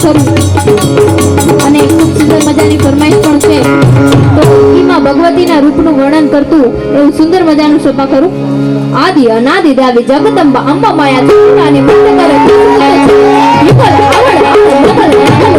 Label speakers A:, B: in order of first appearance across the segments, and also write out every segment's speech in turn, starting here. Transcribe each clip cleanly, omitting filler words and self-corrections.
A: ખરું અને ખૂબ સુંદર મજાની ફરમાઈશ પણ છે તો એમાં ભગવતીના રૂપનું વર્ણન કરતું એવું સુંદર મજાનું સભા કરું આદિ અનાદિ દેવી જગદંબા અંબા માયા ચંદ્રાની મંત્ર કરે વિપલ આવડ આવડ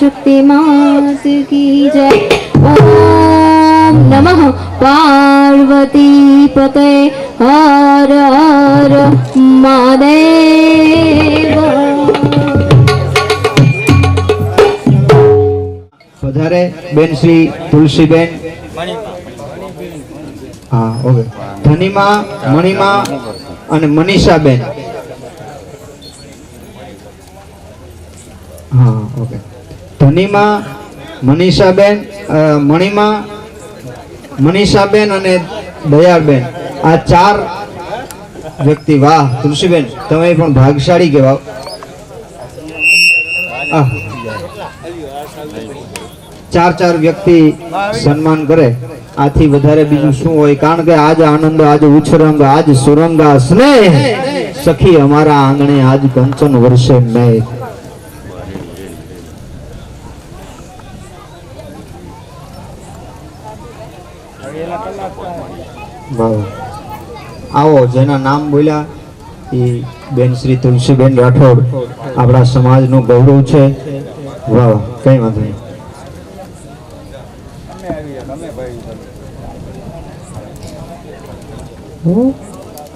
A: शक्ति मात की जय। ओम नमः पार्वती पते हर हर महादेव।
B: વધારે બેન શ્રી તુલસીબેન, હા ઓકે, ધનીમા, મણિમા અને મનીષાબેન, હા ઓકે, ધનીમા, મનીષાબેન, મણિમા, મનીષાબેન અને દયાળબેન, આ 4 વ્યક્તિ. વાહ તુલસીબેન, તમે પણ ભાગશાળી કહેવાઓ. ચાર વ્યક્તિ સન્માન કરે, આથી વધારે બીજું શું હોય? કારણ કે આજ આનંદ, આજ ઉછરંગ, આજ સુરંગા સ્નેહ, સખી અમારા આંગણે આજ કંચન વર્ષે મેઘ. આવો, જેના નામ બોલ્યા એ બેન શ્રી તુલસીબેન રાઠોડ આપણા સમાજનું ગૌરવ છે. વાહ, કઈ વાંધો નહીં.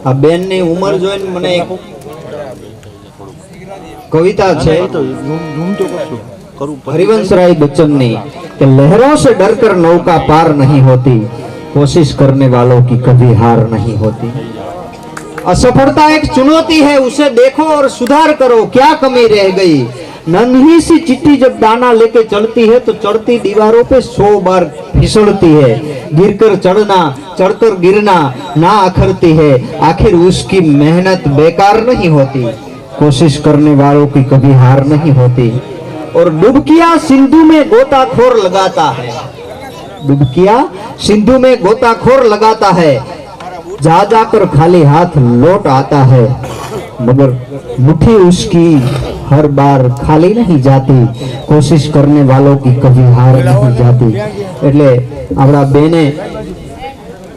B: આ બેન ની ઉંમર જોઈને મને એક કવિતા છે હરિવंशराय बच्चन ની, कि लहरों से डरकर नौका पार नहीं होती, कोशिश करने वालों की कभी हार नहीं होती। असफलता एक चुनौती है, उसे देखो और सुधार करो, क्या कमी रह गई। नन्ही सी चिट्ठी जब दाना लेके चलती है तो चढ़ती दीवारों पे 100 बार फिसलती है, गिरकर चढ़ना, चढ़कर गिरना ना अखरती है, आखिर उसकी मेहनत बेकार नहीं होती, कोशिश करने वालों की कभी हार नहीं होती। और डुबकियां सिंधु में गोताखोर लगाता है, डुबकियां सिंधु में गोताखोर लगाता है, जा जाकर खाली हाथ लौट आता है, मगर मुट्ठी उसकी हर बार खाली नहीं जाती, कोशिश करने वालों की कभी हार नहीं जाती। એટલે આપણા બેને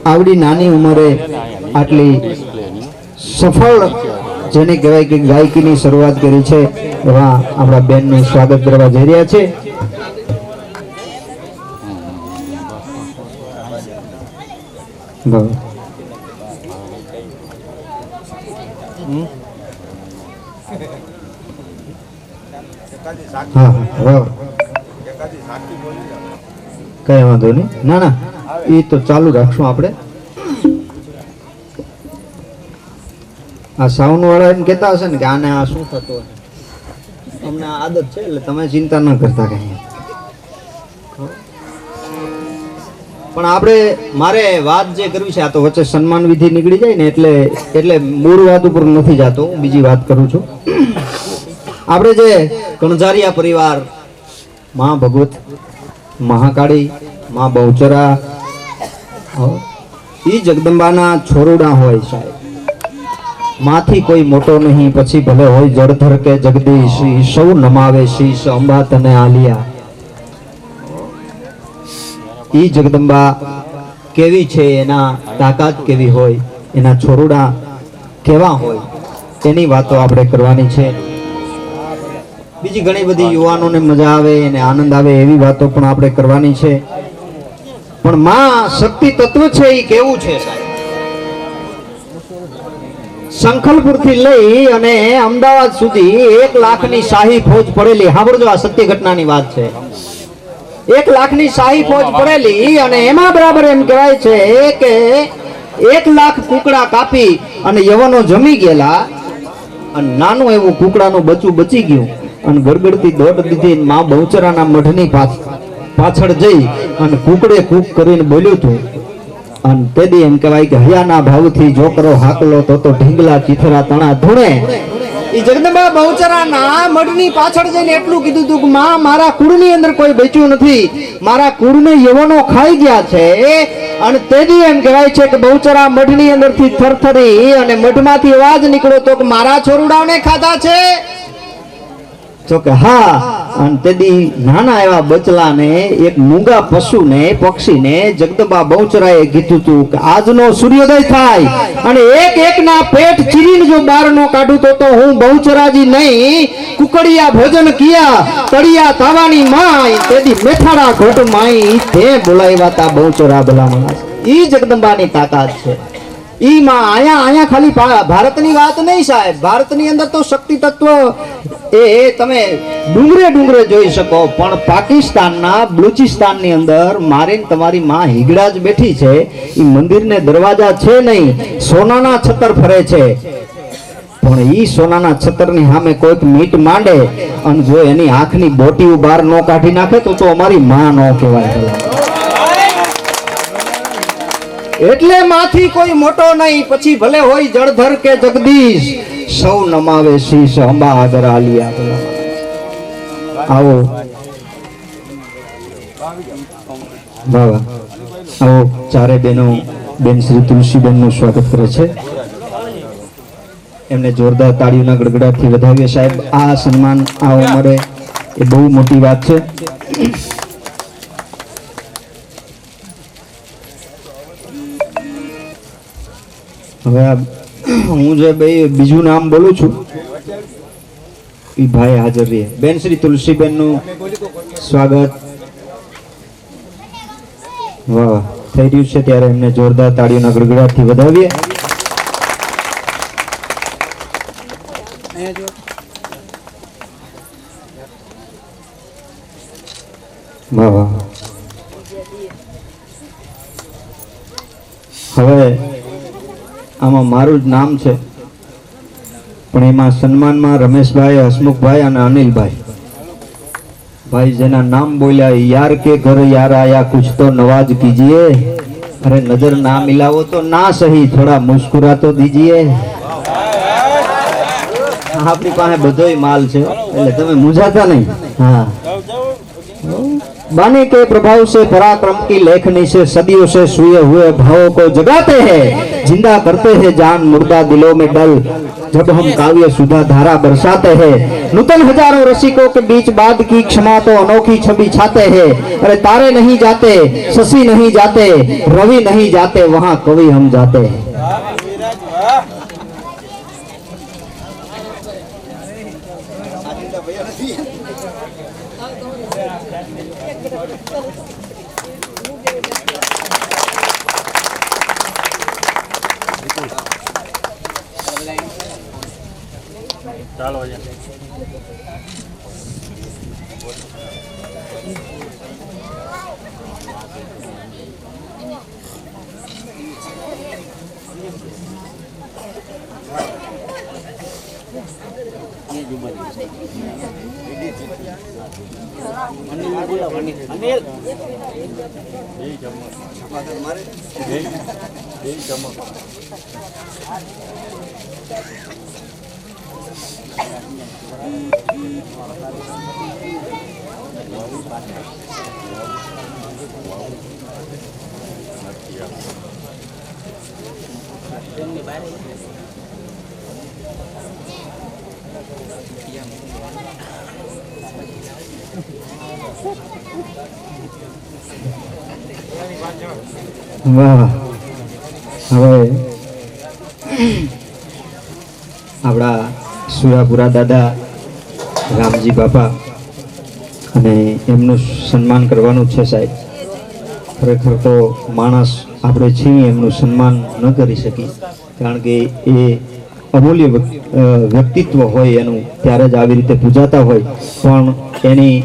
B: આવડી નાની ઉંમરે આટલી સફળ, જેને કહેવાય કે ગાયકીની શરૂઆત કરી છે, એવા આપણા બેનનું સ્વાગત કરવા જઈ રહ્યા છે. કઈ વાંધો નહીં, ના ના, એ તો ચાલુ રાખશું આપણે. આ સાઉન્ડ વાળા એમ કહેતા હશે ને કે આને આ શું થતું હોય, અમને આદત છે એટલે તમે ચિંતા ન કરતા કઈ. પણ આપણે, મારે વાત જે કરવી છે, આ તો વચ્ચે સન્માન વિધિ નીકળી જાય ને એટલે મૂળ વાત ઉપર નથી જાતો, બીજી વાત કરું છું. આપણે જે કણઝારિયા પરિવાર, માં ભગવત, મહાકાળી, માં બહુચરા, ઈ જગદંબાના છોરુડા હોય સાહેબ. માથી કોઈ મોટો નહીં, પછી ભલે હોય જળધર કે જગદીશ, સૌ નમાવે શીશ અંબા તને આલિયા. ઈ જગદંબા કેવી છે, એના તાકાત કેવી હોય, એના છોરુડા કેવા હોય, એની વાતો આપણે કરવાની છે. બીજી ઘણી બધી યુવાનોને મજા આવે અને આનંદ આવે એવી વાતો પણ આપણે કરવાની છે. પણ માં શક્તિ તત્વ છે એ કેવું છે સાહેબ? સંખલપુર થી લઈ અને અમદાવાદ સુધી 1 લાખની શાહી ફોજ પડેલી. સાંભળજો, આ સત્ય ઘટનાની વાત છે. 1 લાખની શાહી ફોજ પડેલી અને એમાં બરાબર એમ કહેવાય છે કે 1 લાખ કુકડા કાપી અને યવનો જમી ગયેલા, અને નાનું એવું કુકડાનું બચ્ચું બચી ગયું અને ગડગડતી દોડ દીધી. માં બહુચરાના મઢની પાછળ જઈ અને કુકડે કૂક કરીને બોલ્યું હતું. અને તેદી એમ કહેવાય કે હયાના ભાવથી જો કરો હાકલો તો ઢીંગલા ચીથરા તણા ધૂણે. ઈ જગદંબા બહુચરાના મઢની પાછળ જઈને એટલું કીધું હતું કે માં, મારા કુળની અંદર કોઈ બચ્યું નથી, મારા કુળને યવનો ખાઈ ગયા છે. અને તેદી એમ કહેવાય છે કે બહુચરા મઢની અંદરથી થરથરી અને મઢમાંથી અવાજ નીકળ્યો તો કે મારા છોરુડાઓને ખાધા છે? તો કે હા, અને તેદી નાના એવા બચલાને એક મૂંગા પશુને પક્ષીને જગદંબા બહુચરાએ કીધું હતું કે આજનો સૂર્યોદય થાય અને એક એકના પેટ ચીરીને જો બહાર નો કાઢું તો હું બહુચરાજી નહીં કુકડિયા ભોજન કિયા તળિયા તાવાની માય તેદી મેથાડા ઘોટ માઈ તે બોલાવ્યા તા બહુચરા ભલા માણસ. ઈ જગદંબાની તાકાત છે. ઈ માં આયા ખાલી ભારતની વાત નહીં સાહેબ, ભારતની અંદર તો શક્તિ તત્વ એ તમે ડુંગરે જોઈ શકો, પણ પાકિસ્તાનના બલુચિસ્તાનની અંદર મારીને તમારી માં હિગડા જ બેઠી છે. ઈ મંદિરને દરવાજા છે નહીં, સોનાના છતર ફરે છે, પણ ઈ સોનાના છતરની સામે કોઈક મીટ માંડે અને જો એની આંખની બોટી બહાર નો કાઢી નાખે તો અમારી માં નો કહેવાય. એટલે માંથી કોઈ મોટો નહીં, પછી ભલે હોય જળધર કે જગદીશ, સૌ નમાવે શીશ અંબા આગળ આલિયા. આવો બાબા, આવો ચારે બહેનો બેન શ્રી તુલસીબેન નું સ્વાગત કરે છે. એમને જોરદાર તાળીઓના ગડગડાટથી વધાવીએ સાહેબ. આ સન્માન આ ઉંમરે એ બહુ મોટી વાત છે. હવે હું જે બીજું નામ બોલું છું એ ભાઈ હાજર રહે. બેન શ્રી તુલસીબેન નું સ્વાગત વાહ થઈ રહ્યું છે, ત્યારે એમને જોરદાર તાળીઓના ગડગડાટથી વધાવીએ. વાહ વાહ. હવે આમાં મારું જ નામ છે, પણ એમાં સન્માનમાં રમેશભાઈ, હસમુખભાઈ અને અનિલભાઈ ભાઈ જેના નામ બોલ્યા, યાર કે ઘર યાર આયા કુછ તો નવાજ કીजिए, અરે નજર ના મિલાવો તો ના સહી થોડા મુસ્कुरा तो दीजिए. આપણી પાસે બધોય માલ છે એટલે તમે મૂંઝાતા નહીં. हाँ बाने के प्रभाव से पराक्रम की लेखनी से सदियों से सोए हुए भावों को जगाते हैं, जिंदा करते हैं जान मुर्दा दिलों में डल, जब हम काव्य सुधा धारा बरसाते हैं. नूतन हजारों रसिकों के बीच बाद की क्षमा तो अनोखी छवि छाते हैं. अरे तारे नहीं जाते, शशि नहीं जाते, रवि नहीं जाते, वहां कवि हम जाते हैं.
C: ચાલો અનિલ
B: વાહ. હવે આપણા સુરાપુરા દાદા રામજી બાપા અને એમનું સન્માન કરવાનું છે સાહેબ. ખરેખર તો માણસ આપણે છીએ એમનું સન્માન ન કરી શકીએ, કારણ કે એ અમૂલ્ય વ્યક્તિત્વ હોય એનું, ત્યારે જ આવી રીતે પૂજાતા હોય. પણ એની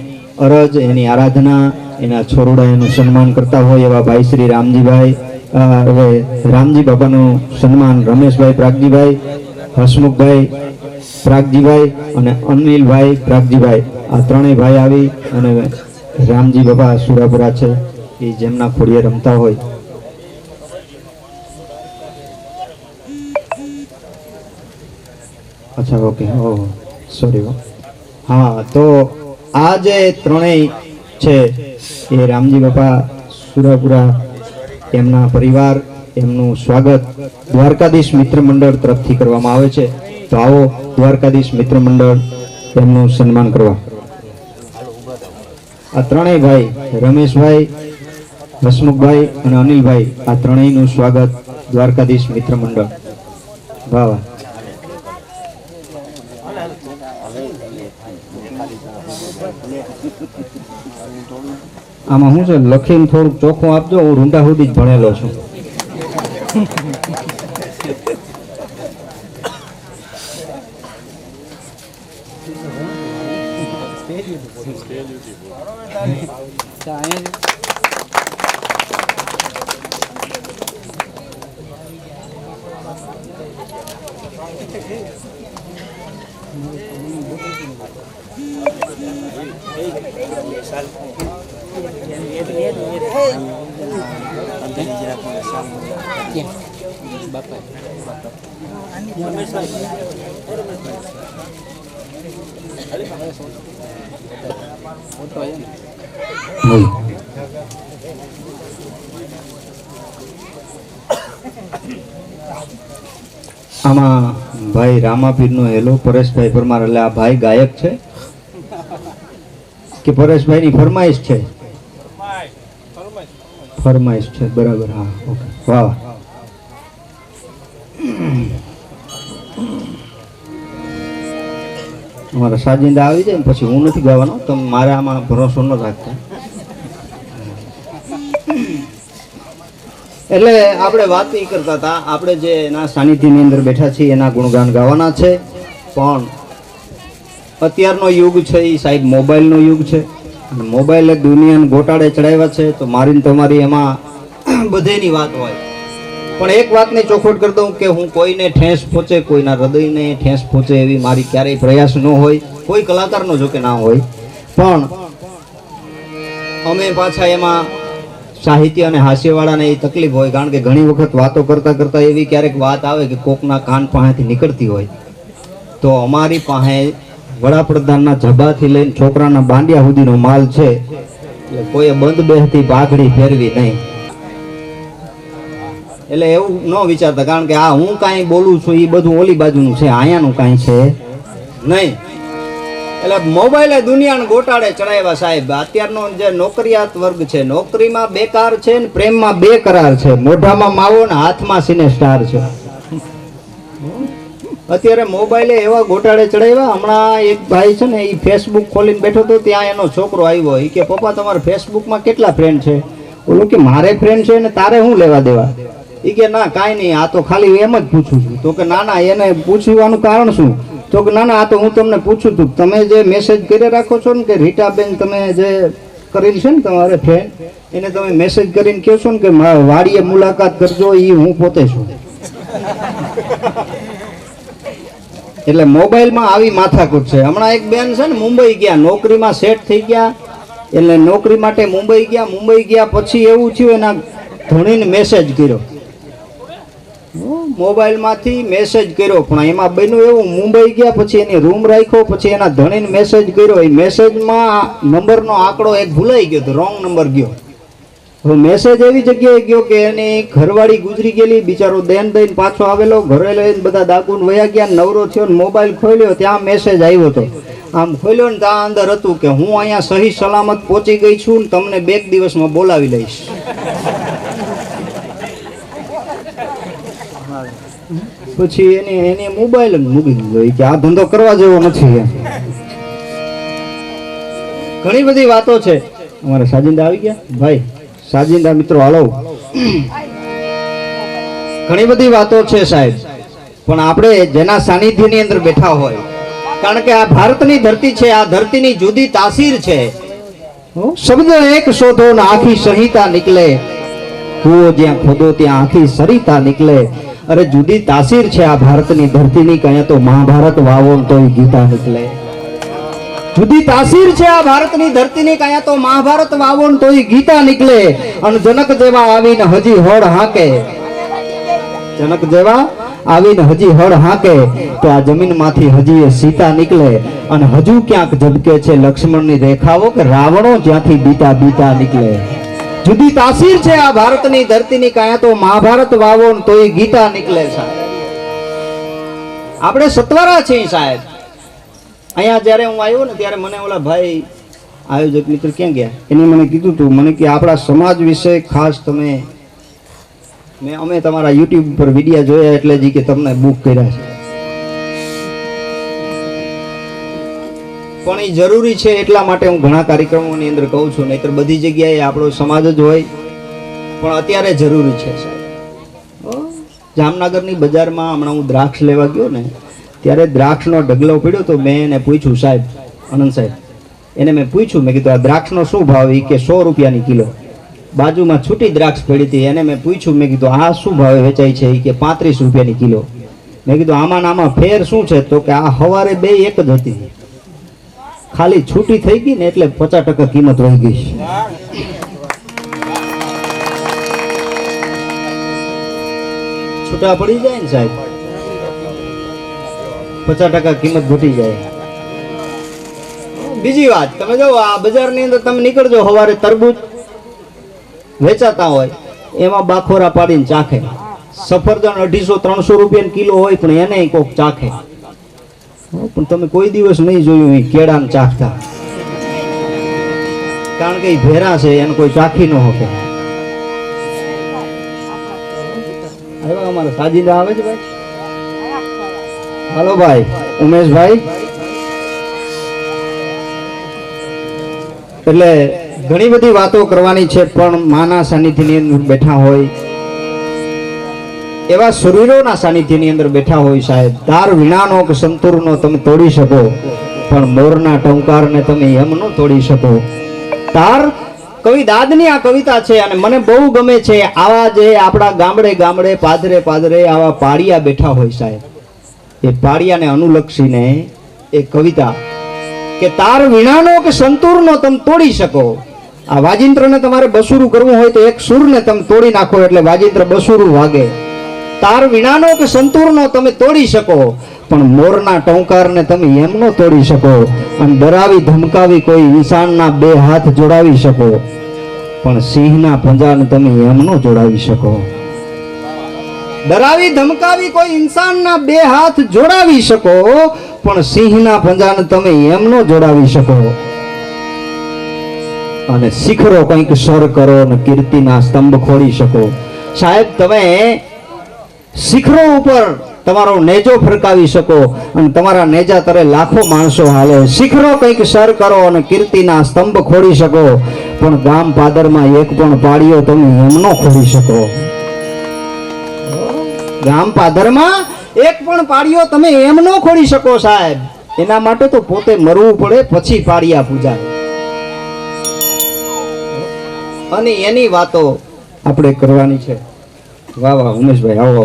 B: અરજ, એની આરાધના, એના છોરુડા એનું સન્માન કરતા હોય એવા ભાઈ શ્રી રામજીભાઈ, હવે રામજી બાપાનું સન્માન રમેશભાઈ પ્રાગજીભાઈ, હસમુખભાઈ પ્રાગજીભાઈ અને અનિલભાઈ પ્રાગજીભાઈ, આ ત્રણેય ભાઈ આવી અને રામજી બાપા સુરાપુરા છે એ જેમના ખોડીએ રમતા હોય. અચ્છા ઓકે, ઓહ સોરી. હા, તો આ જે ત્રણેય છે એ રામજી બાપા સુરાપુરા, એમના પરિવાર, એમનું સ્વાગત દ્વારકાધીશ મિત્ર મંડળ તરફથી કરવામાં આવે છે. તો આવો દ્વારકાધીશ મિત્ર મંડળ એમનું સન્માન કરવા. આ ત્રણેય ભાઈ રમેશભાઈ, હસમુખભાઈ અને અનિલભાઈ, આ ત્રણેયનું સ્વાગત દ્વારકાધીશ મિત્ર મંડળ. વાહ વાહ. આમાં શું છે, લખીને થોડુંક ચોખ્ખું આપજો, હું રૂંઢા સુધી જ ભણેલો છું. આમાં ભાઈ રામાપીરનો હેલો, પરેશભાઈ પરમાર. એટલે આ ભાઈ ગાયક છે કે પરેશભાઈની ફરમાઈશ છે? ફરમાઈશ છે, બરાબર. હા, ઓકે. વાહ. અમારા સાજિંદા આવી જાય ને પછી હું નથી ગાવાનો, તમે મારે આમાં ભરોસો ન રાખતા. એટલે આપણે વાત એ કરતા હતા, આપણે જે એના સાનિધ્યની અંદર બેઠા છીએ એના ગુણગાન ગાવાના છે. પણ અત્યારનો યુગ છે એ સાહેબ મોબાઈલનો યુગ છે, અને મોબાઈલે દુનિયાને ગોટાળે ચડાવ્યા છે. તો મારી ને તમારી એમાં બધેની વાત હોય, પણ એક વાતની ચોખવટ કરી દઉં કે હું કોઈને ઠેસ પહોંચે, કોઈના હૃદયને ઠેસ પહોંચે એવી મારી ક્યારેય પ્રયાસ ન હોય, કોઈ કલાકારનો જો કે ના હોય. પણ અમે પાછા એમાં સાહિત્ય અને હાસ્યવાળાને એ તકલીફ હોય, કારણ કે ઘણી વખત વાતો કરતા કરતા એવી ક્યારેક વાત આવે કે કોકના કાન પાસેથી નીકળતી હોય. તો અમારી પાસે વડાપ્રધાનના જબાથી લઈને છોકરાના બાંડિયા સુધીનો માલ છે, એટલે કોઈએ બંધ બેહતી પાઘડી ફેરવી નહીં. એટલે એવું ન વિચારતા, કારણ કે આ હું કાંઈ બોલું છું એ બધું ઓલી બાજુનું છે, અહીંયાનું કાંઈ છે નહીં. એટલે મોબાઈલે દુનિયાને ગોટાળે ચડાવ્યા સાહેબ. અત્યારનો જે નોકરિયાત વર્ગ છે, નોકરીમાં બેકાર છે ને પ્રેમમાં બે કરાર છે, મોઢામાં માવો ને હાથમાં સિને સ્ટાર છે. અત્યારે મોબાઈલે એવા ગોટાળે ચડાવ્યા. હમણાં એક ભાઈ છે ને એ ફેસબુક ખોલીને બેઠો હતો, ત્યાં એનો છોકરો આવ્યો. એ કે પપ્પા તમારે ફેસબુકમાં કેટલા ફ્રેન્ડ છે? ઓલું કે મારે ફ્રેન્ડ છે ને તારે શું લેવા દેવા? એ કે ના કાંઈ નહીં, આ તો ખાલી એમ જ પૂછું છું. તો કે ના ના, એને પૂછવાનું કારણ શું? તો કે ના ના, આ તો હું તમને પૂછું છું, તમે જે મેસેજ કરી રાખો છો ને કે રીટાબેન તમે જે કરેલ છે ને તમારે ફ્રેન્ડ, એને તમે મેસેજ કરીને કહો છો ને કે વાડીએ મુલાકાત કરજો, એ હું પોતે છું. એટલે મોબાઈલમાં આવી માથાકૂટ છે. હમણાં એક બેન છે ને મુંબઈ ગયા, નોકરીમાં સેટ થઈ ગયા, એટલે નોકરી માટે મુંબઈ ગયા. મુંબઈ ગયા પછી એવું થયું, એના ધણીને મેસેજ કર્યો, મોબાઈલમાંથી મેસેજ કર્યો. પણ એમાં બન્યું એવું, મુંબઈ ગયા પછી એની રૂમ રાખ્યો, પછી એના ધણીને મેસેજ કર્યો. એ મેસેજમાં નંબરનો આંકડો એક ભૂલાઈ ગયો, તો રોંગ નંબર ગયો. હવે મેસેજ એવી જગ્યાએ ગયો કે એની ઘરવાળી ગુજરી ગયેલી, બિચારો દેન દઈને પાછો આવેલો, ઘરે લઈને બધા દાગુન વયા ગયા. નવરો થયો ને મોબાઈલ ખોલ્યો, ત્યાં મેસેજ આવ્યો હતો. આમ ખોલ્યો ને ત્યાં અંદર હતું કે હું અહીંયા સહી સલામત પહોંચી ગઈ છું ને તમને 2 દિવસમાં બોલાવી લઈશ. પછી એને મોબાઈલ જ મૂકી દીધો કે આ ધંધો કરવા જેવો નથી. ઘણી બધી વાતો છે. અમારા સાજિંદા આવી ગયા ભાઈ, સાજિંદા મિત્રો હાલો. ઘણી બધી વાતો છે સાહેબ, પણ આપણે જેના સાનિધ્યની અંદર બેઠા હોય, કારણ કે આ ભારતની ધરતી છે, આ ધરતીની જુદી તાસીર છે. શબ્દ એક શોધો ને આખી સંહિતા નીકળે, કૂવો જ્યાં ખોદો ત્યાં આખી સરિતા નીકળે. અરે જુદી તાસીર છે આ ભારતની ધરતીની, કયા તો મહાભારત વાવો તો ગીતા નીકળે. જુદી તાસીર છે આ ભારતની ધરતીની, કયા તો મહાભારત વાવો તો ગીતા નીકળે. અને જનક જેવા આવીને હજી હળ હાકે, જનક જેવા આવીને હજી હળ હાકે, તો આ જમીનમાંથી હજી એ સીતા નીકળે. અને હજુ ક્યાંક ઝબકે છે લક્ષ્મણની રેખાઓ, કે રાવણો જ્યાંથી બીતા બીતા નીકળે. જુદી તાસીર છે આ ભારતની ધરતીની, કયા તો મહાભારત વાવો તો ગીતા નીકળે. સાહેબ આપણે સત્વરા છીએ સાહેબ. અહીંયા જ્યારે હું આવ્યો ને ત્યારે મને ઓલા ભાઈ આયોજક મિત્ર ક્યાં ગયા? એને મને કીધું હતું, મને કે આપણા સમાજ વિશે ખાસ તમે અમે તમારા યુટ્યુબ પર વિડીયો જોયા એટલે જ કે તમને બુક કર્યા છે. પણ એ જરૂરી છે એટલા માટે હું ઘણા કાર્યક્રમોની અંદર કહું છું, નહીતર બધી જગ્યાએ આપણો સમાજ જ હોય. પણ અત્યારે જરૂરી છે સાહેબ. જામનગરની બજારમાં હમણાં હું દ્રાક્ષ લેવા ગયો ને, ત્યારે દ્રાક્ષનો ઢગલો પડ્યો તો મેં એને પૂછ્યું, સાહેબ આનંદ સાહેબ, એને મેં પૂછ્યું, મેં કીધું આ દ્રાક્ષનો શું ભાવ? એ કે 100 રૂપિયાની કિલો. બાજુમાં છૂટી દ્રાક્ષ પડી હતી, એને મેં પૂછ્યું, મેં કીધું આ શું ભાવે વેચાય છે? એ કે 35 રૂપિયાની કિલો. મેં કીધું આમાં આમાં ફેર શું છે? તો કે આ સવારે બે એક જ હતી, ખાલી છૂટી થઈ ગઈ ને એટલે 50% કિંમત વહી ગઈ. છૂટા પડી જાય ને સાહેબ, 50% કિંમત ઘટી જાય. બીજી વાત, તમે જો આ બજારની અંદર તમે નીકળજો, સવારે તરબૂચ વેચાતા હોય એમાં બાખોરા પાડીને ચાખે. સફરજન 250-300 રૂપિયા કિલો હોય પણ એને કોક ચાખે. પણ તમે કોઈ દિવસ નહીં જોયું એ કેળાને ચાખતા, કારણ કે એ ભેરા છે, એને કોઈ ચાખી ન શકે. આવ્યા અમારા સાજીદા આવે છે ભાઈ? હાલો ભાઈ ઉમેશભાઈ. એટલે ઘણી બધી વાતો કરવાની છે, પણ માના સાનિધ્યની અંદર બેઠા હોય, એવા શરીરોના સાનિધ્યની અંદર બેઠા હોય સાહેબ. તાર વીણાનો કે સંતૂરનો તમે તોડી શકો, પણ મોરના ટંકારને તમે એમ ન તોડી શકો. તાર કવિ દાદની આ કવિતા છે અને મને બહુ ગમે છે. આવા જે આપણા ગામડે ગામડે પાદરે પાદરે આવા પાડિયા બેઠા હોય સાહેબ, એ પાડિયાને અનુલક્ષીને એ કવિતા કે તાર વીણાનો કે સંતૂરનો તમે તોડી શકો. આ વાજિંત્રને તમારે બસુરું કરવું હોય તો એક સૂરને તમે તોડી નાખો એટલે વાજિંત્ર બસુરું વાગે. તાર વીણાનો કે સંતૂરનો તમે તોડી શકો, પણ મોરના ટંકારને તમે એમ ન તોડી શકો. અને ડરાવી ધમકાવી કોઈ ઇન્સાનના બે હાથ જોડાવી શકો, પણ સિંહના પંજાને તમે એમ ન જોડાવી શકો. ડરાવી ધમકાવી કોઈ ઇન્સાનના બે હાથ જોડાવી શકો, પણ સિંહના પંજાને તમે એમ ન જોડાવી શકો. અને શિખરો કંઈક સર કરો અને કીર્તિના સ્તંભ ખોડી શકો. સાહેબ તમે શિખરો ઉપર તમારો નેજો ફરકાવી શકો અને તમારા નેજા તરે લાખો માણસો હાલે. શિખરો કંઈક સર કરો અને કીર્તિના સ્તંભ ખોડી શકો, પણ ગામ પાદરમાં એક પણ પાડિયો તમે એમ ન ખોડી શકો. ગામ પાદરમાં એક પણ પાડિયો તમે એમ ન ખોડી શકો સાહેબ. એના માટે તો પોતે મરવું પડે, પછી પાડિયા પૂજાય. અને એની વાતો આપણે કરવાની છે. વાહ વાહ ઉમેશભાઈ, આવો.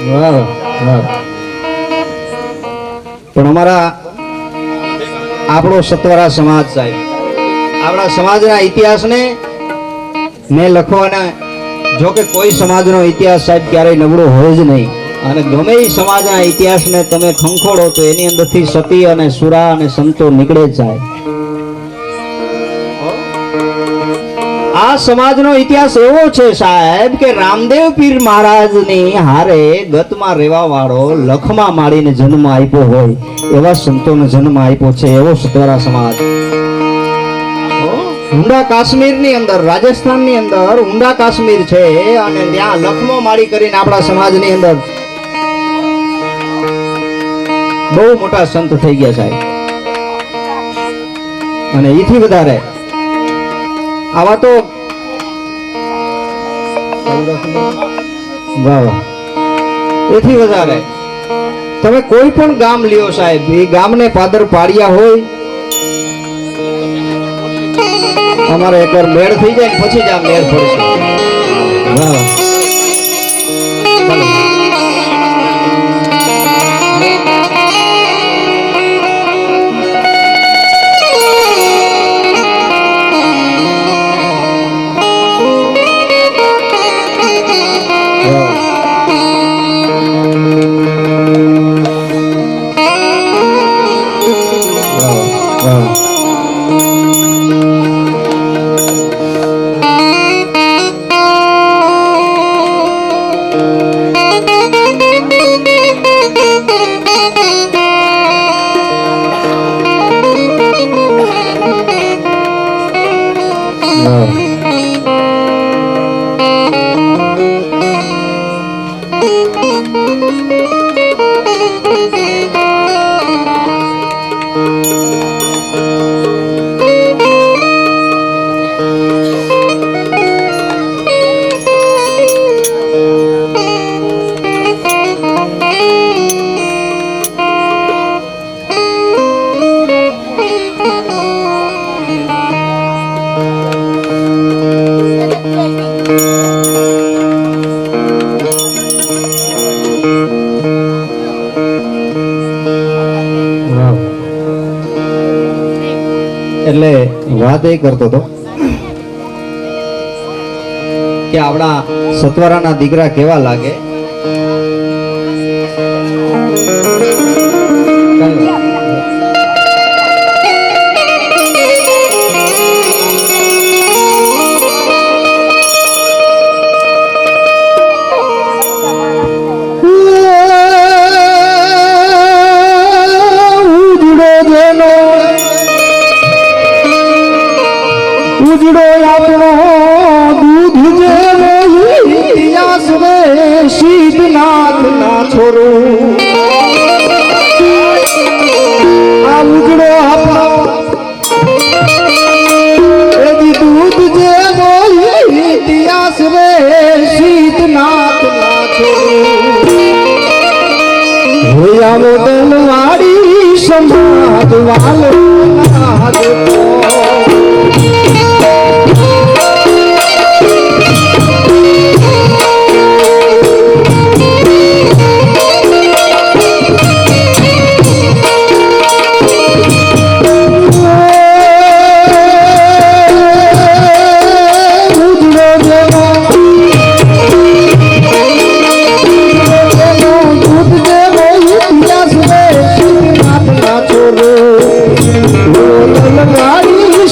B: વાહ વાહ. પણ અમારા આપણો સત્વરા સમાજ સાહેબ, આપણા સમાજના ઇતિહાસને મેં લખવાના, જો કે કોઈ સમાજનો ઇતિહાસ સાહેબ ક્યારેય નબળો હોય જ નહીં. અને ગમે એ સમાજના ઇતિહાસને તમે ખંખોળો તો એની અંદરથી સતી અને સુરા અને સંતો નીકળે જ જાય. આ સમાજનો ઇતિહાસ એવો છે સાહેબ કે રામદેવ પીર મહારાજની હારે ગતમાં રહેવા વાળો લખમાં માળીને જન્મ આપ્યો હોય એવા સંતોને જન્મ આપ્યો છે, એવો સત્વરા સમાજ. ઊંડા કાશ્મીરની અંદર, રાજસ્થાનની અંદર ઊંડા કાશ્મીર છે અને ત્યાં લખમો માળી કરીને આપણા સમાજની અંદર બહુ મોટા સંત થઈ ગયા સાહેબ. અને એથી વધારે આવા તો વાહ, એથી વધારે તમે કોઈ પણ ગામ લ્યો સાહેબ, એ ગામને પાદર પાડિયા હોય. અમારે એકવાર મેળ થઈ જાય પછી જ આ મેળ પડશે. વાહ વાહ. એટલે વાત એ કરતો હતો કે આપણા સતવારાના દીકરા કેવા લાગે.
D: ઉજડો આપણો દૂધ જેવો ઇતિહાસ રે શીતનાથ ના છોરું. આ ઉજડો આપણો એજી દૂધ જેવો ઇતિહાસ રે શીતનાથ ના છોરું. હોયા મોદન વાળી સમાજ વાલો નાદ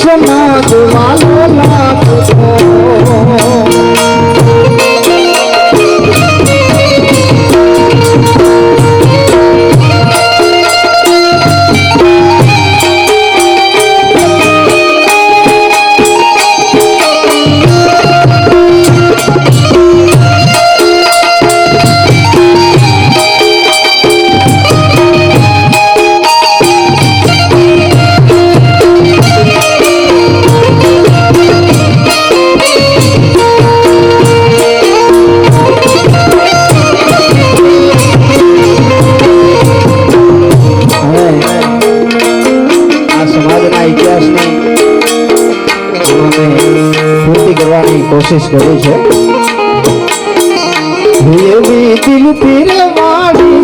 D: સમાજ વાલો લાગતો.
B: કોશિશ કરી છે.
D: એવી દિલ પીર વાળી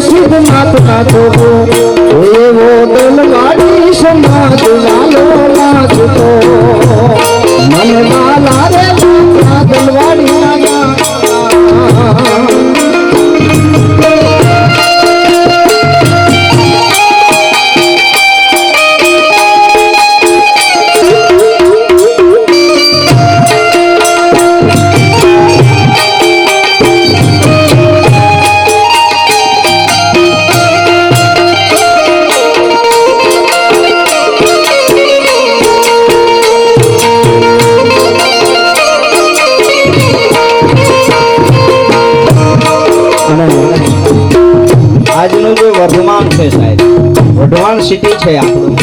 D: સિદ્ધનાથ ના છોડો એવો દલવાડી સમાજ વાલો લાગતો. મને વાલા રે દલવાડી
B: આજનું જે વર્ધમાન છે સાહેબ, વઢવાણ સિટી છે આપણું.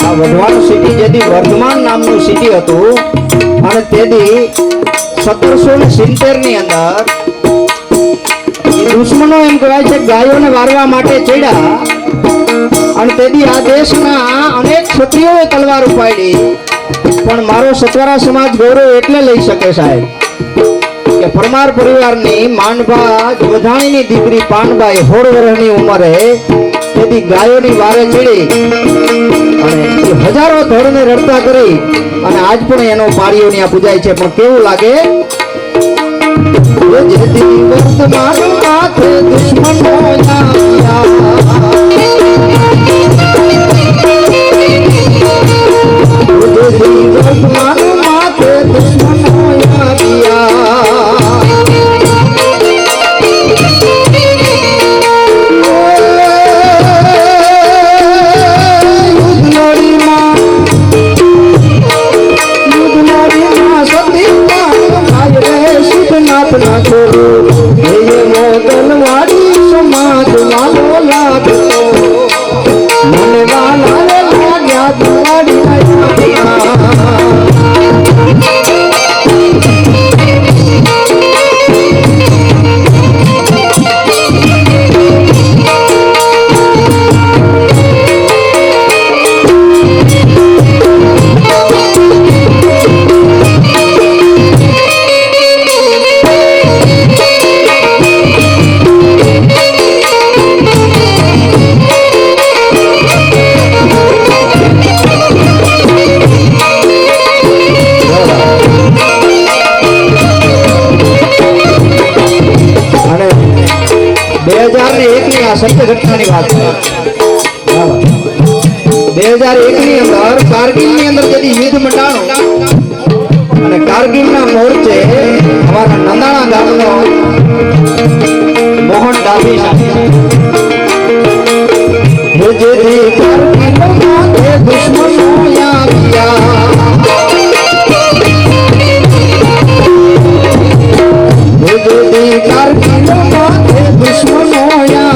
B: આ વઢવાણ સિટી જેથી વર્ધમાન નામનું સિટી હતું અને તેથી 1770 ની અંદર દુશ્મનો એમ કહેવાય છે ગાયોને વારવા માટે ચડ્યા અને તેથી આ દેશના અનેક ક્ષત્રિયોએ તલવાર ઉપાડી. પણ મારો સતવારા સમાજ ગૌરવ એટલે લઈ શકે સાહેબ કે પરમાર પરિવારની માંડભા જોધાણીની દીકરી પાનબાઈ 16 વર્ષની ઉંમરે તેથી ગાયોની વારે ચડી અને હજારો ધોળને રડતા કરી અને આજ પણ એનો પાળીઓની આ પૂજાય છે. પણ કેવું લાગે જેથી વર્તમાન માથે દુશ્મનો આવ્યા. વર્તમાન માથે દુશ્મનો આવ્યા. સિદ્ધનાથ ના છોડો એ મોદન વાળી સમાજ વાલો લાગતો. સત્ય ઘટનાની વાત છે 2001 ની અંદર કારગિલની અંદર જેથી યુદ્ધ મંડાણું અને કારગિલના મોરચે અમારા નંદાણા ગામનો મોહન ડાભી જેથી કારગિલમાં તે દુશ્મનો આવ્યા જેથી કારગિલમાં તે દુશ્મનો આવ્યા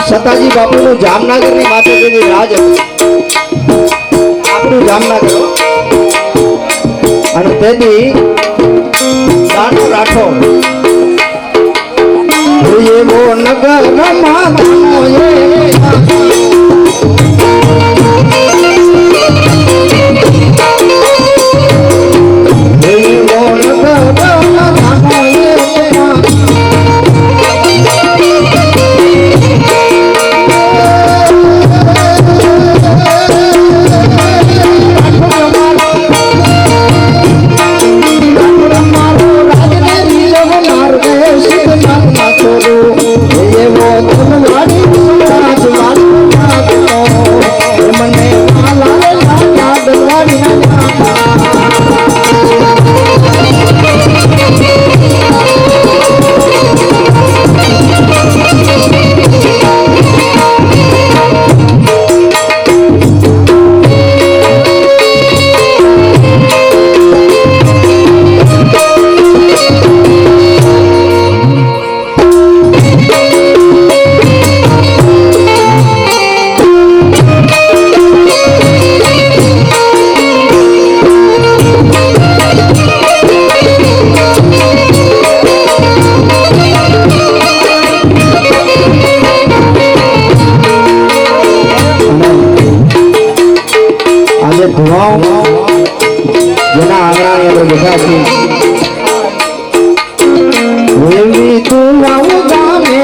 B: સતાજી બાપુનું જામનગરની માથે જે રાજ આપણું જામનગર અને તેથી દાનો રાઠોડ એવો નગર માનો જેના આંગણાની અંદર બેઠા છીએ એવી તું આવું ગામે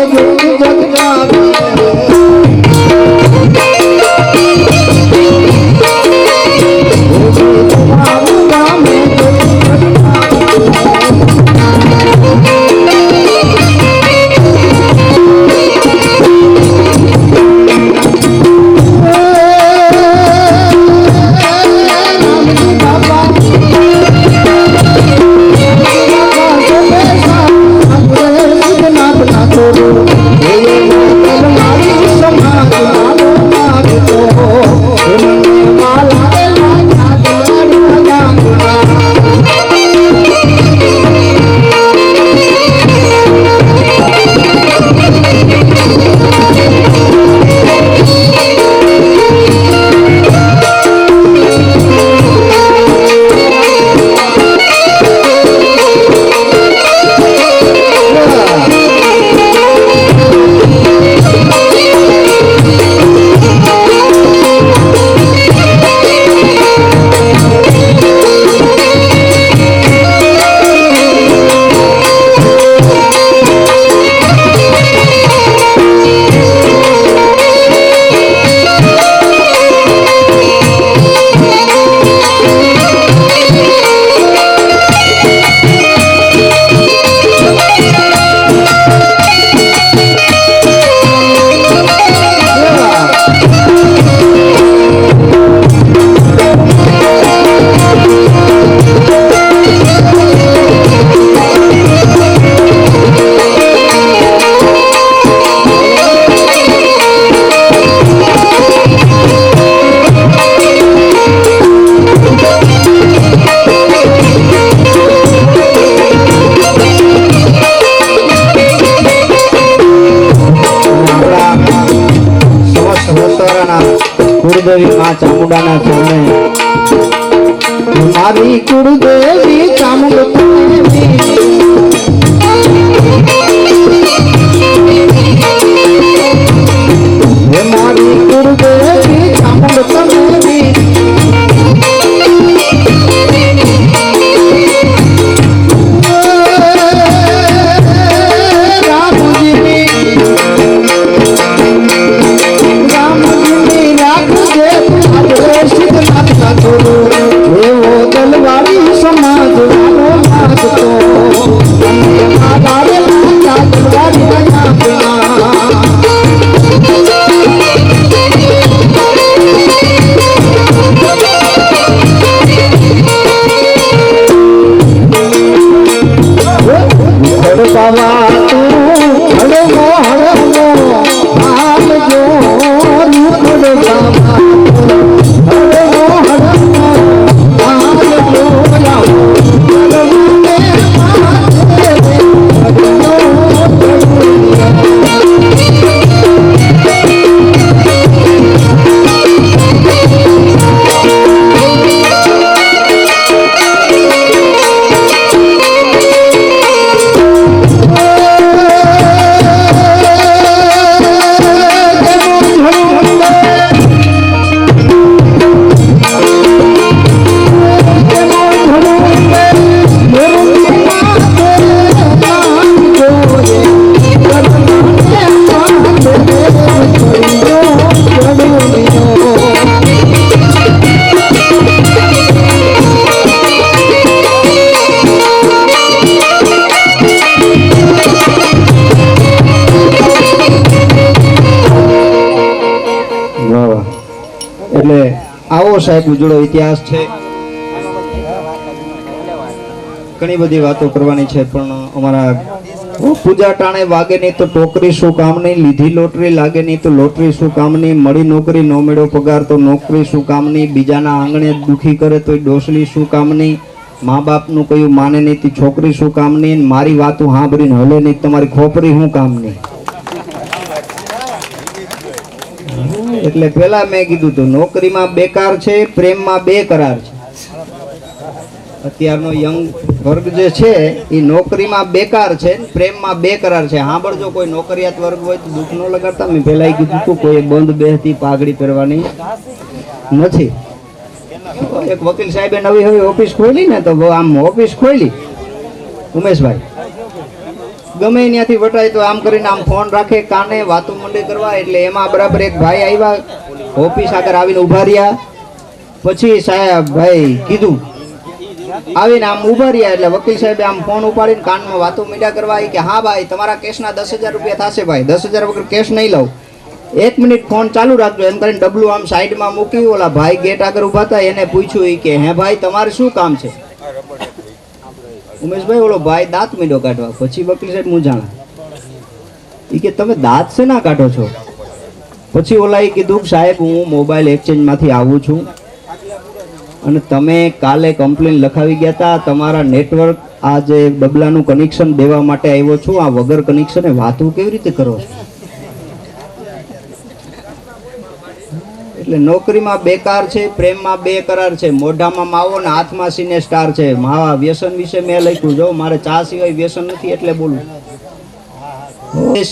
B: કુળદેવી માં ચામુંડાના ચરણે
D: મારી કુળદેવી ચામુંડદેવી હે મારી કુળદેવી ચામુંડદેવી એવો દલવાડી સમાજ વાળો નાચતો અને મારા રે માતા દલવાડી બાવા તું હળવો હળવો હાલ જો રૂખડ બાવા હળવો હળવો હાલ જો
B: એટલે આવો સાહેબ ઉજળો ઇતિહાસ છે. ઘણી બધી વાતો કરવાની છે પણ અમારા પૂજા ટાણે વાગે નહીં તો ટોકરી શું કામ નહીં, લીધી લોટરી લાગે નહીં તો લોટરી શું કામ નહીં, મળી નોકરી નો મળ્યો પગાર તો નોકરી શું કામ નહીં, બીજાના આંગણે દુખી કરે તો ડોસલી શું કામ નહીં, મા બાપનું કયું માને નહીં તો છોકરી શું કામ નહીં, મારી વાતું સાંભળીને હલે નહીં તમારી ખોપરી શું કામ નહીં. એટલે પેલા મેં કીધું હતું નોકરીમાં બેકાર છે, પ્રેમમાં બે કરાર છે. અત્યારનો યંગ વર્ગ જે છે એ નોકરીમાં બેકાર છે, પ્રેમમાં બે કરાર છે. સાંભળજો, કોઈ નોકરિયાત વર્ગ હોય તો દુઃખ ન લગાડતા. મેં પહેલા કીધું હતું કોઈ બંધ બેહતી પાઘડી પહેરવાની નથી. એક વકીલ સાહેબે નવી હવે ઓફિસ ખોલી ને તો આમ ઓફિસ ખોલી ઉમેશભાઈ ગમે ત્યાંથી વટાય તો આમ કરીને આમ ફોન રાખે કાને વાતો મંડી કરવા. એટલે એમાં બરાબર એક ભાઈ આવ્યા ઓફિસ આગળ આવીને ઉભા રહ્યા. પછી સાહેબ ભાઈ કીધું આવીને આમ ઉભા રહ્યા એટલે વકીલ સાહેબે આમ ફોન ઉપાડીને કાનમાં વાતો મીડા કરવા કે હા ભાઈ તમારા કેસના 10,000 રૂપિયા થશે ભાઈ, 10,000 વગર કેસ નહીં લઉં, 1 મિનિટ ફોન ચાલુ રાખજો એમ કરીને ડબલું આમ સાઈડમાં મૂકી. ઓલા ભાઈ ગેટ આગળ ઉભા હતા એને પૂછ્યું કે હે ભાઈ તમારે શું કામ છે? ઉમેશભાઈ ઓલો ભાઈ દાંત મીંડો કાઢવા. પછી વકીલ સાહેબ મૂંઝાણા એ કે તમે દાંત છે ના કાઢો છો? પછી ઓલા કીધું સાહેબ હું મોબાઈલ એક્સચેન્જમાંથી આવું છું અને તમે કાલે કમ્પ્લેન લખાવી ગયા હતા, તમારા નેટવર્ક આ જે ડબલાનું કનેક્શન દેવા માટે આવ્યો છું, આ વગર કનેક્શને વાતો કેવી રીતે કરો છો? એટલે નોકરીમાં બેકાર છે, પ્રેમમાં બે કરાર છે, મોઢામાં માવો ને હાથમાં સિને સ્ટાર છે. માવા વ્યસન વિશે મેં લખ્યું, જો મારે ચા સિવાય વ્યસન નથી એટલે બોલું.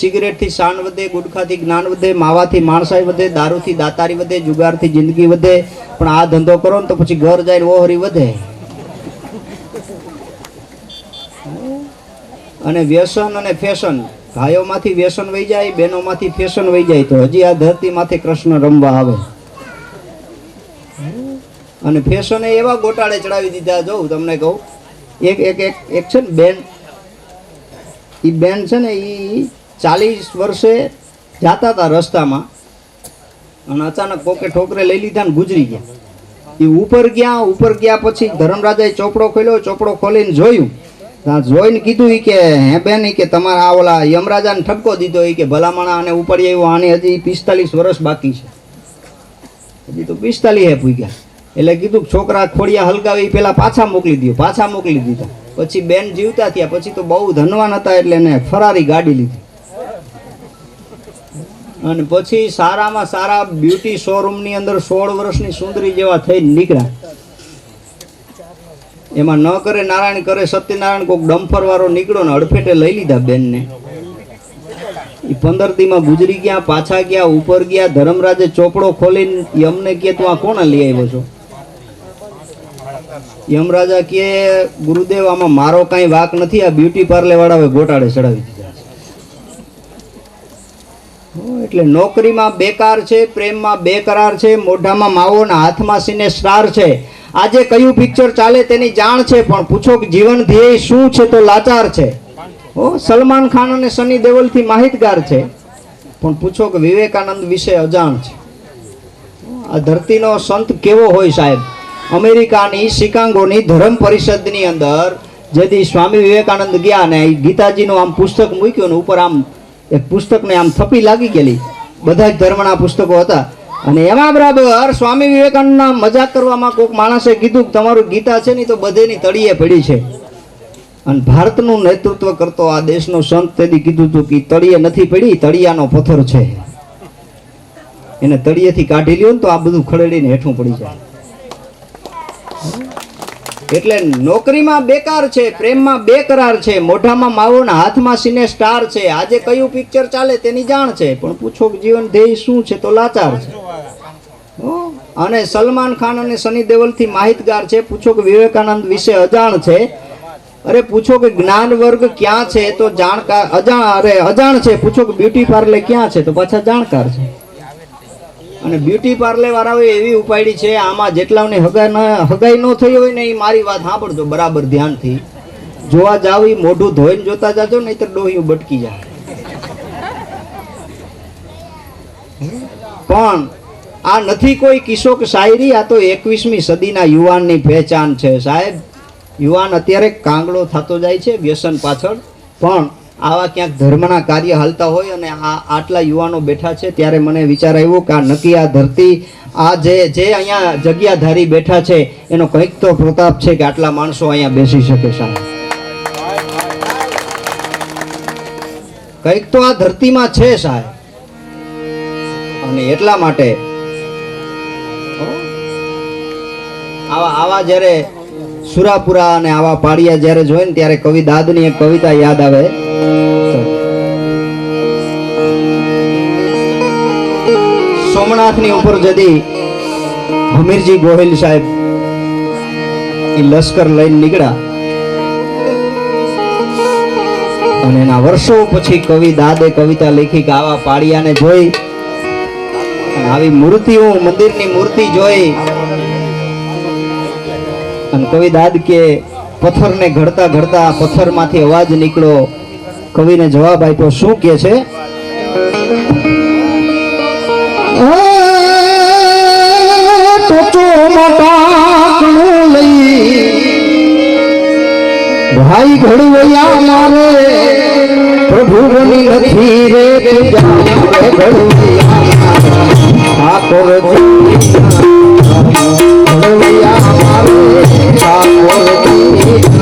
B: સિગરેટ થી શાન વધે, ગુટખાથી જ્ઞાન વધે, માવાથી માણસાઈ વધે, દારૂથી દાતારી વધે, જુગારથી જિંદગી વધે, પણ આ ધંધો કરો ને તો પછી ઘર જાય ઓહરી વધે. અને વ્યસન અને ફેશન, ભાઈઓમાંથી વ્યસન વહી જાય, બહેનોમાંથી ફેશન વહી જાય તો હજી આ ધરતી માથે કૃષ્ણ રમવા આવે. અને ફેશને એવા ગોટાળે ચડાવી દીધા. જોઉં તમને કહું, એક એક એક એક છે ને બેન, એ બેન છે ને એ 40 વર્ષે જતા હતા રસ્તામાં અને અચાનક કોકે ઠોકરે લઈ લીધા ને ગુજરી ગયા. એ ઉપર ગયા પછી ધર્મરાજાએ ચોપડો ખોલ્યો, ચોપડો ખોલીને જોયું, ત્યાં જોઈને કીધું કે હે બેન કે તમારા આ ઓલા યમરાજાને ઠપકો દીધો કે ભલામણા આને ઉપાડી આવ્યો, આને હજી 45 વર્ષ બાકી છે, હજી તો 45 પૂગ્યા. એટલે કીધું છોકરા ખોડિયા હલગાવી પેલા પાછા મોકલી દીધા. પછી બેન જીવતા થયા, પછી તો બહુ ધનવાન હતા એટલે એને ફરારી ગાડી લીધી. અને પછી સારામાં સારા બ્યુટી શોરૂમની અંદર 16 વર્ષની સુંદરી જેવા થઈ નીકળ્યા. એમાં ન કરે નારાયણ કરે સત્યનારાયણ, કોઈક ડમ્ફર વાળો નીકળ્યો ને અડફેટે લઈ લીધા બેનને. એ 15 દીમાં ગુજરી ગયા, પાછા ગયા, ઉપર ગયા. ધર્મરાજે ચોપડો ખોલીને યમને કે તું આ કોને લઈ આવ્યો છો? યમરાજા કે ગુરુદેવ આમાં મારો કાંઈ વાક નથી, આ બ્યુટી પાર્લર વાળાએ ગોટાળે ચડાવી દીધા છે. એટલે નોકરીમાં બેકાર છે, પ્રેમમાં બેકરાર છે, મોઢામાં માવો ને હાથમાં સિને સ્ટાર છે. આજે કયું પિક્ચર ચાલે તેની જાણ છે, પણ પૂછો કે જીવન ધ્યેય શું છે તો લાચાર છે. સલમાન ખાન અને સની દેઓલ થી માહિતગાર છે, પણ પૂછો કે વિવેકાનંદ વિશે અજાણ છે. આ ધરતીનો સંત કેવો હોય સાહેબ? અમેરિકાની શિકાગોની ધર્મ પરિષદની અંદર જેથી સ્વામી વિવેકાનંદ ગયા ને ગીતાજીનું આમ પુસ્તક મૂક્યું ને ઉપર આમ એક પુસ્તકને આમ થપ્પી લાગી ગયેલી. બધા જ ધર્મના પુસ્તકો હતા અને એમાં બરાબર સ્વામી વિવેકાનંદના મજાક કરવામાં કોઈક માણસે કીધું કે તમારું ગીતા છે ને તો બધેની તળિયે પડી છે. અને ભારતનું નેતૃત્વ કરતો આ દેશનો સંત તેથી કીધું હતું કે તળિયે નથી પડી, તળિયાનો પથ્થર છે, એને તળિયેથી કાઢી લ્યો ને તો આ બધું ખડેડીને હેઠું પડી જાય. એટલે નોકરીમાં બેકાર છે, પ્રેમમાં બેકરાર છે, મોઢામાં માવો ને હાથમાં સિને સ્ટાર છે. આજે કયું પિક્ચર ચાલે તેની જાણ છે, પણ પૂછો કે જીવન ધ્યેય શું છે તો લાચાર છે. અને સલમાન ખાન અને સની દેઓલ થી માહિતગાર છે, પૂછો કે વિવેકાનંદ વિશે અજાણ છે. અરે પૂછો કે જ્ઞાન વર્ગ ક્યાં છે તો જાણકાર અજાણ છે. પૂછો કે બ્યુટી પાર્લર ક્યાં છે તો પાછા જાણકાર છે. અને બ્યુટી પાર્લર વાળાઓએ એવી ઉપાડી છે, આમાં જેટલાઓને હગાઈ ન થઈ હોય ને એ મારી વાત સાંભળજો બરાબર ધ્યાનથી. જોવા જાવ એ મોઢું ધોઈને જોતા જાજો, નહીતર ડોહિયું બટકી જાય. પણ આ નથી કોઈ કિસ્સો કે શાયરી, આ તો 21મી સદીના યુવાનની પહેચાન છે સાહેબ. યુવાન અત્યારે કાંગડો થતો જાય છે વ્યસન પાછળ, પણ આવા ક્યાંક ધર્મના કાર્ય હાલતા હોય અને આટલા યુવાનો બેઠા છે ત્યારે મને વિચાર આવ્યો કે આ નક્કી આ ધરતી આ જે અહીંયા જગ્યાધારી બેઠા છે એનો કંઈક તો પ્રતાપ છે કે આટલા માણસો અહીંયા બેસી શકે સાહેબ. કંઈક તો આ ધરતીમાં છે સાહેબ. અને એટલા માટે આવા જ્યારે સુરાપુરા અને આવા પાડિયા જ્યારે જોઈ ને ત્યારે કવિ દાદની એક કવિતા યાદ આવે. સોમનાથની ઉપર જતી હમીરજી ગોહિલ સાહેબ એ લશ્કર લઈને નીકળ્યા અને એના વર્ષો પછી કવિ દાદે કવિતા લખી કે આવા પાડિયાને જોઈ અને આવી મૂર્તિઓ મંદિરની મૂર્તિ જોઈ અને કવિ દાદ કે પથ્થરને ઘડતા ઘડતા પથ્થરમાંથી અવાજ નીકળ્યો. કવિને જવાબ આપ્યો, શું કે છે? ભાઈ ઘડવૈયા મારે પ્રભુ બની નથી રે ઠાકોર ઘડવૈયા મારે ઠાકોર મારે નથી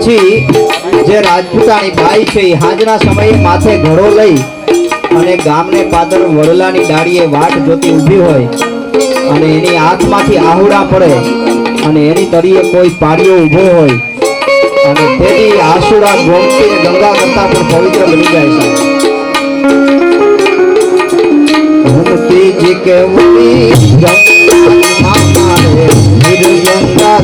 B: પછી જે રાજપૂતાણી બાઈ છે એ હાંજના સમયે માથે ઘડો લઈ અને ગામને પાદર વડલાની ડાળીએ વાટ જોતી ઊભી હોય અને એની આંખમાંથી આહુડા પડે અને એની તળિયે કોઈ પાડ્યો ઊભો હોય અને તેની આસુડા ગોમતીને ગંગા કરતા પણ પવિત્ર બની જાય છે. ગોમતી જી કે વળી ગંગા મારે ગંગા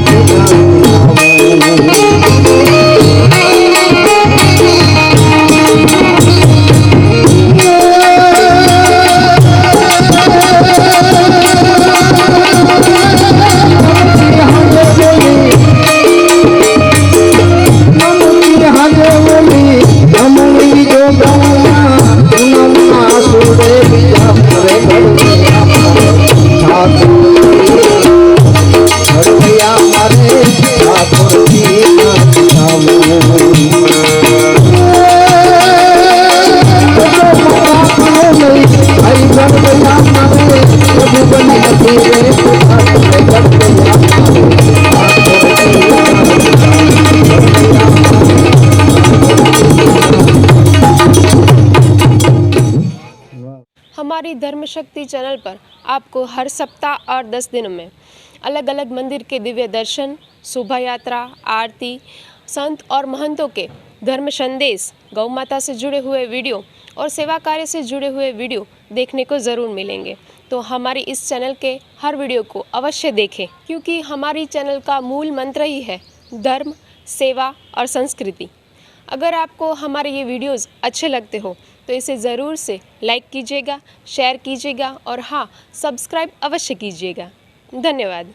E: हमारी धर्म शक्ति चैनल पर आपको हर सप्ताह और 10 दिनों में अलग अलग मंदिर के दिव्य दर्शन, शोभा यात्रा, आरती, संत और महंतों के धर्म संदेश, गौ माता से जुड़े हुए वीडियो और सेवा कार्य से जुड़े हुए वीडियो देखने को ज़रूर मिलेंगे। तो हमारी इस चैनल के हर वीडियो को अवश्य देखें, क्योंकि हमारी चैनल का मूल मंत्र ही है धर्म, सेवा और संस्कृति। अगर आपको हमारे ये वीडियोस अच्छे लगते हो तो इसे ज़रूर से लाइक कीजिएगा, शेयर कीजिएगा और हाँ, सब्सक्राइब अवश्य कीजिएगा। धन्यवाद।